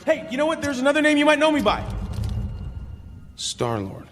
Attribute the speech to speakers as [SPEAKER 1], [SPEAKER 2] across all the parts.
[SPEAKER 1] Hey, you know what? There's another name you might know me by. Star-Lord.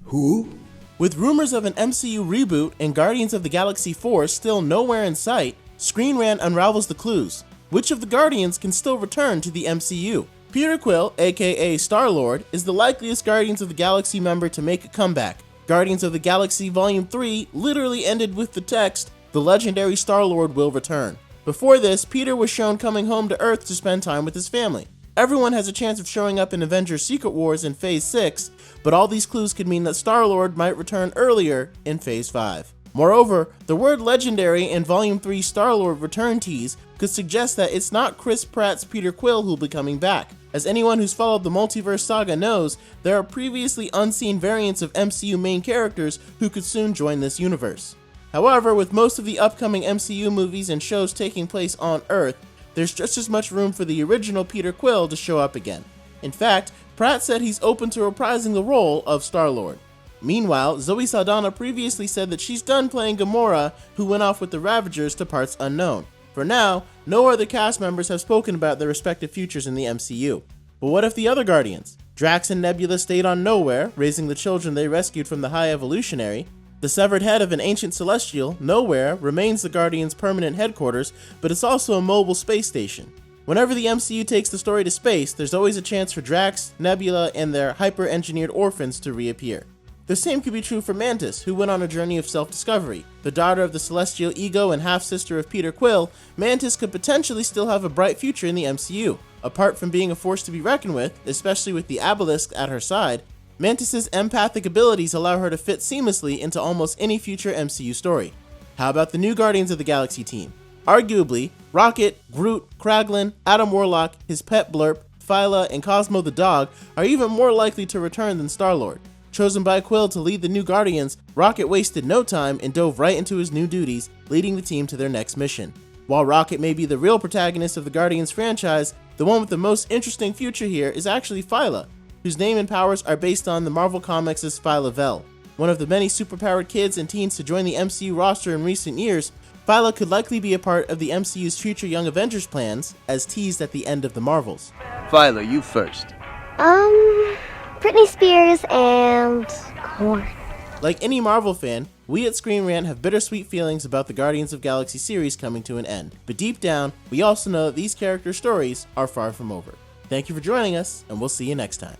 [SPEAKER 2] Who?
[SPEAKER 3] With rumors of an MCU reboot and Guardians of the Galaxy 4 still nowhere in sight, ScreenRant unravels the clues. Which of the Guardians can still return to the MCU? Peter Quill, aka Star-Lord, is the likeliest Guardians of the Galaxy member to make a comeback. Guardians of the Galaxy Volume 3 literally ended with the text, "The legendary Star-Lord will return." Before this, Peter was shown coming home to Earth to spend time with his family. Everyone has a chance of showing up in Avengers Secret Wars in Phase 6, but all these clues could mean that Star-Lord might return earlier in Phase 5. Moreover, the word legendary in Volume 3 Star-Lord return tease could suggest that it's not Chris Pratt's Peter Quill who'll be coming back. As anyone who's followed the multiverse saga knows, there are previously unseen variants of MCU main characters who could soon join this universe. However, with most of the upcoming MCU movies and shows taking place on Earth, there's just as much room for the original Peter Quill to show up again. In fact, Pratt said he's open to reprising the role of Star-Lord. Meanwhile, Zoe Saldana previously said that she's done playing Gamora, who went off with the Ravagers to parts unknown. For now, no other cast members have spoken about their respective futures in the MCU. But what if the other Guardians? Drax and Nebula stayed on Nowhere, raising the children they rescued from the High Evolutionary. The severed head of an ancient celestial, Nowhere, remains the Guardians' permanent headquarters, but it's also a mobile space station. Whenever the MCU takes the story to space, there's always a chance for Drax, Nebula, and their hyper-engineered orphans to reappear. The same could be true for Mantis, who went on a journey of self-discovery. The daughter of the celestial ego and half-sister of Peter Quill, Mantis could potentially still have a bright future in the MCU. Apart from being a force to be reckoned with, especially with the Obelisk at her side, Mantis's empathic abilities allow her to fit seamlessly into almost any future MCU story. How about the new Guardians of the Galaxy team? Arguably, Rocket, Groot, Kraglin, Adam Warlock, his pet Blurp, Phyla, and Cosmo the dog are even more likely to return than Star-Lord. Chosen by Quill to lead the new Guardians, Rocket wasted no time and dove right into his new duties, leading the team to their next mission. While Rocket may be the real protagonist of the Guardians franchise, the one with the most interesting future here is actually Phyla, whose name and powers are based on the Marvel Comics' Phyla Vell. One of the many superpowered kids and teens to join the MCU roster in recent years, Phyla could likely be a part of the MCU's future Young Avengers plans, as teased at the end of the Marvels.
[SPEAKER 4] Phyla, you first.
[SPEAKER 5] Britney Spears and corn.
[SPEAKER 3] Like any Marvel fan, we at ScreenRant have bittersweet feelings about the Guardians of Galaxy series coming to an end. But deep down, we also know that these character stories are far from over. Thank you for joining us, and we'll see you next time.